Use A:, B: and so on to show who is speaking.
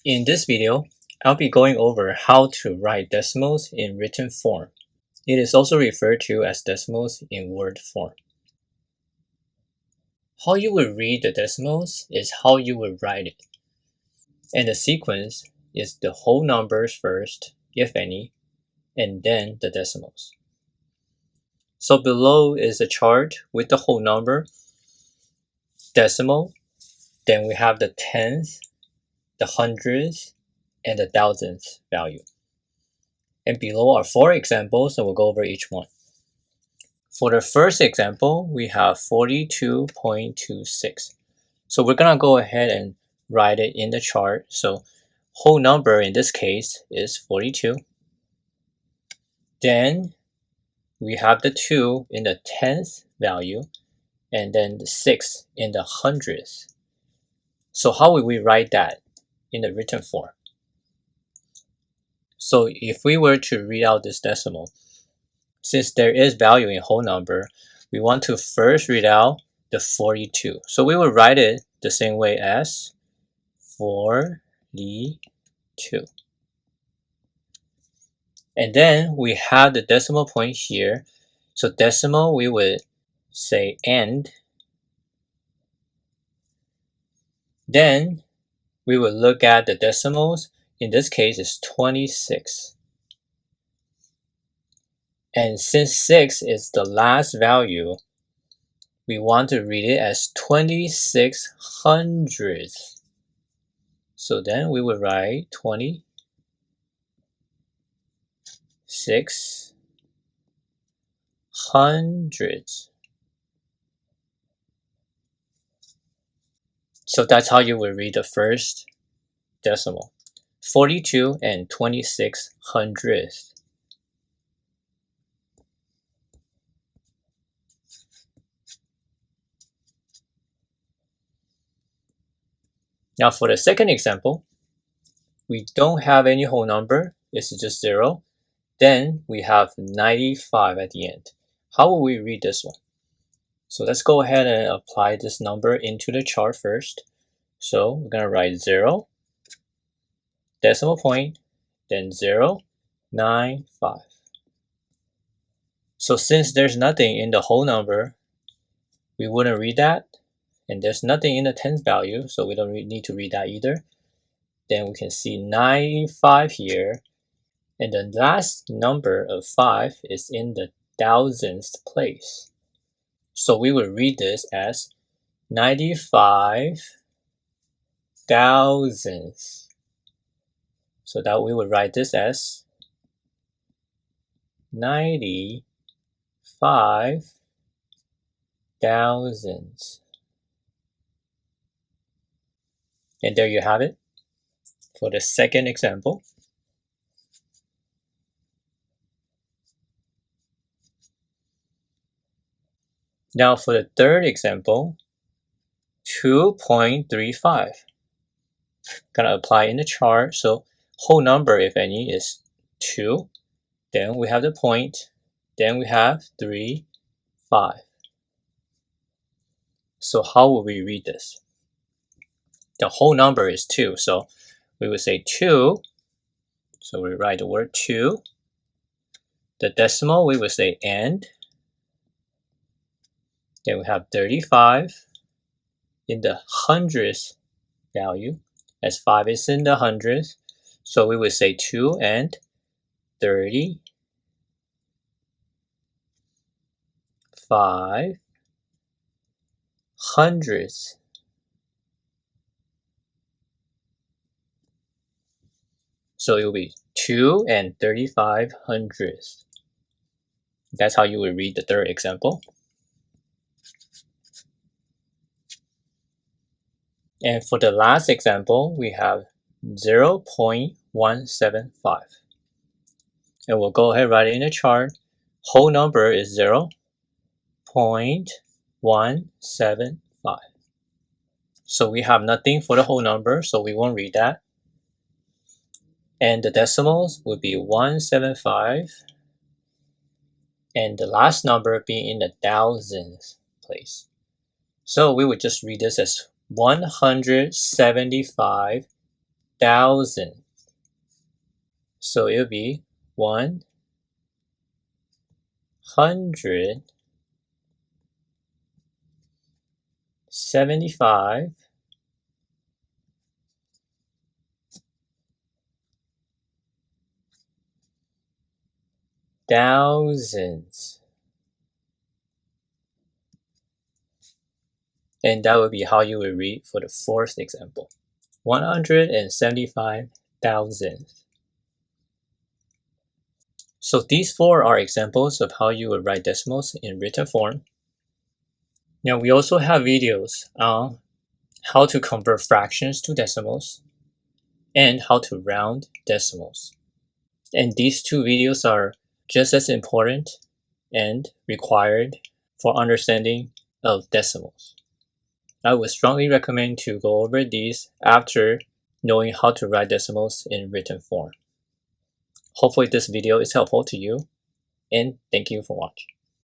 A: In this video, I'll be going over how to write decimals in written form. It is also referred to as decimals in word form. How you would read the decimals is how you would write it. And the sequence is the whole numbers first, if any, and then the decimals. So below is a chart with the whole number, decimal, then we have the tenth, the hundredth, and the thousandth value. And below are 4 examples, and we'll go over each one. For the first example, we have 42.26. So we're gonna go ahead and write it in the chart. So whole number in this case is 42. Then we have the 2 in the 10th value, and then the 6 in the 100th. So how would we write that in the written form? So if we were to read out this decimal, since there is value in whole number, we want to first read out the 42. So we will write it the same way as 42. And then we have the decimal point here. So decimal, we would say end. Then we will look at the decimals. In this case, it's 26. And since 6 is the last value, we want to read it as 26 hundredths. So then we would write 26 hundredths. So that's how you would read the first decimal. 42 and 26 hundredths. Now for the second example, we don't have any whole number, it's just 0. Then we have 95 at the end. How will we read this one? So let's go ahead and apply this number into the chart first. So we're going to write 0, decimal point, then 0, 9, 5. So since there's nothing in the whole number, we wouldn't read that. And there's nothing in the 10th value, so we don't need to read that either. Then we can see 95 here. And the last number of 5 is in the thousandth place. So we would read this as 95 thousandths. So that we would write this as 95 thousandths. And there you have it for the second example. Now for the third example, 2.35. Gonna apply in the chart. So whole number, if any, is 2. Then we have the point. Then we have 3, 5. So how will we read this? The whole number is 2. So we would say 2. So we write the word 2. The decimal, we would say end. Then we have 35 in the hundredth value, as 5 is in the hundredth. So we would say 2 and 35 hundredths. So it will be 2 and 35 hundredths. That's how you would read the third example. And for the last example, we have 0.175. And we'll go ahead and write it in the chart. Whole number is 0.175. So we have nothing for the whole number, so we won't read that. And the decimals would be 175. And the last number being in the thousandth place. So we would just read this as 175 1,000. So it'll be 175 thousands. And that would be how you would read for the fourth example. 175,000. So these four are examples of how you would write decimals in written form. Now we also have videos on how to convert fractions to decimals and how to round decimals. And these two videos are just as important and required for understanding of decimals. I would strongly recommend to go over these after knowing how to write decimals in written form. Hopefully this video is helpful to you, and thank you for watching.